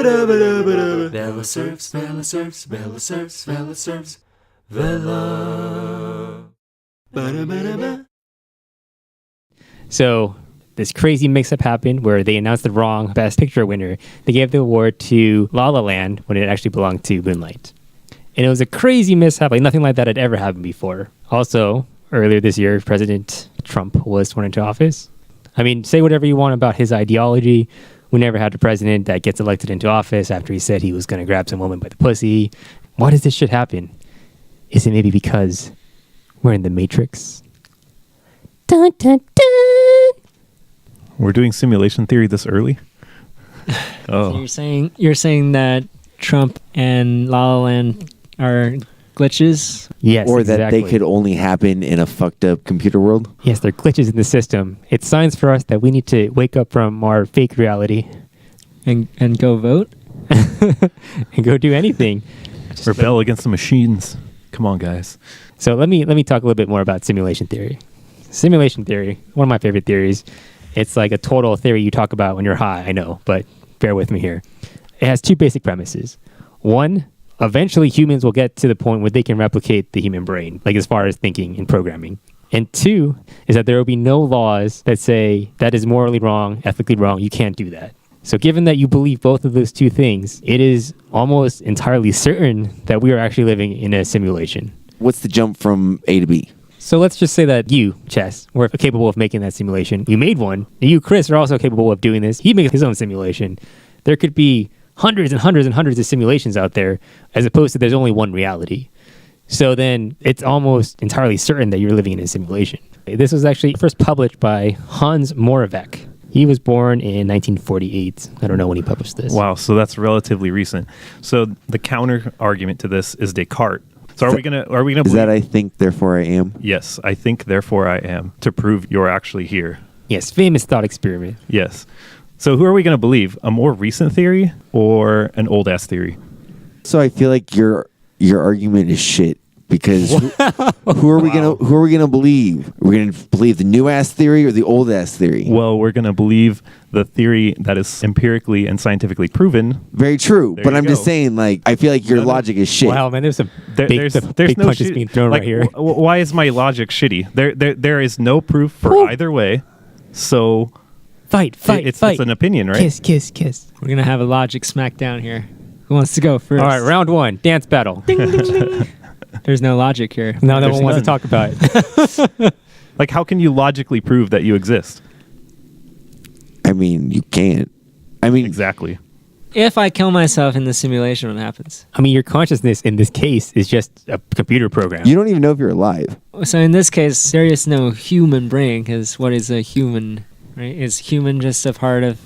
Vela surfs, Vela surfs, Vela surfs, Vela surfs, Vela. So this crazy mix-up happened where they announced the wrong Best Picture winner. They gave the award to La La Land when it actually belonged to Moonlight. And it was a crazy mishap, like nothing like that had ever happened before. Also, earlier this year, President Trump was sworn into office. I mean, say whatever you want about his ideology. We never had a president that gets elected into office after he said he was going to grab some woman by the pussy. Why does this shit happen? Is it maybe because we're in the Matrix? Dun, dun, dun. We're doing simulation theory this early? So you're saying that Trump and La La Land are glitches? Yes, or exactly. that they could only happen in a fucked up computer world? Yes, they're glitches in the system. It's signs for us that we need to wake up from our fake reality. And go vote? And go do anything. Rebel against the machines. Come on, guys. So let me talk a little bit more about simulation theory. Simulation theory, one of my favorite theories. It's like a total theory you talk about when you're high, I know, but bear with me here. It has two basic premises. One, eventually humans will get to the point where they can replicate the human brain, like as far as thinking and programming. And two is that there will be no laws that say that is morally wrong, ethically wrong, you can't do that. So given that you believe both of those two things, it is almost entirely certain that we are actually living in a simulation. What's the jump from A to B? So let's just say that you, Chess, were capable of making that simulation. You made one. And you, Chris, are also capable of doing this. He makes his own simulation. There could be hundreds and hundreds and hundreds of simulations out there, as opposed to there's only one reality. So then it's almost entirely certain that you're living in a simulation. This was actually first published by Hans Moravec. He was born in 1948. I don't know when he published this. Wow, so that's relatively recent. So the counter argument to this is Descartes. So are we gonna Is that I think, therefore I am? Yes, I think, therefore I am, to prove you're actually here. Yes, famous thought experiment. Yes. So who are we going to believe? A more recent theory or an old ass theory? So I feel like your argument is shit because who are we gonna believe? We're gonna believe the new ass theory or the old ass theory? Well, we're going to believe the theory that is empirically and scientifically proven. Very true, There but you I'm go. just saying, like, I feel like your logic is shit. Wow, man, there's some There- big, big no punches shit- being thrown like, right here. Why is my logic shitty? There is no proof for either way. So Fight, it's an opinion, right? Kiss, kiss, kiss. We're going to have a logic smackdown here. Who wants to go first? All right, round one, dance battle. There's no logic here. Now that There's one wants to none. talk about it. Like, how can you logically prove that you exist? I mean, you can't. I mean, Exactly. If I kill myself in the simulation, what happens? I mean, your consciousness in this case is just a computer program. you don't even know if you're alive. So in this case, there is no human brain, because what is a human, right? Is human just a part of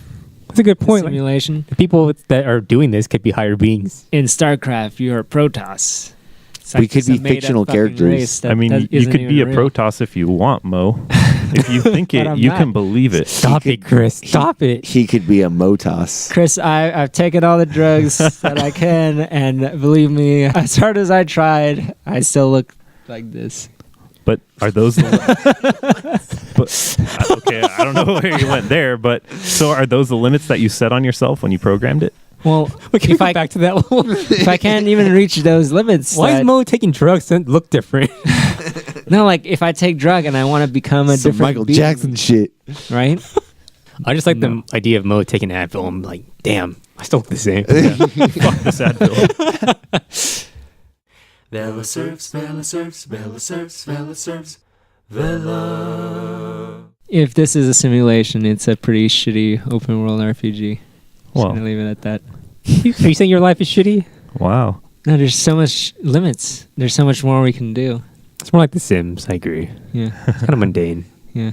That's a good the point. Like, simulation? the people that are doing this could be higher beings. In StarCraft, you're a Protoss. It's We could just a be made-up fictional fucking characters. race that I mean, you isn't could be a even real. Protoss if you want, Mo. If you think But it, I'm you not. can believe it. Stop it, Chris. Stop it. He could be a Motos. Chris, I've taken all the drugs that I can, and believe me, as hard as I tried, I still look like this. But are those the okay, I don't know where you went there, but so are those the limits that you set on yourself when you programmed it? Well, We can if go I back to that one. if I can't even reach those limits, Why is that- Mo taking drugs and look different? no, like if I take drug and I want to become a Some different Michael being, Jackson shit. right? I just like the idea of Mo taking Advil. I'm like, damn, I still look the same. Fuck this Advil. Vela surfs, Vela surfs, Vela surfs, Vela surfs, Vela. If this is a simulation, it's a pretty shitty open world RPG. Just Well. gonna leave it at that. Are you saying your life is shitty? Wow. No, there's so much limits. There's so much more we can do. It's more like The Sims. I agree. Yeah, It's kind of mundane. yeah.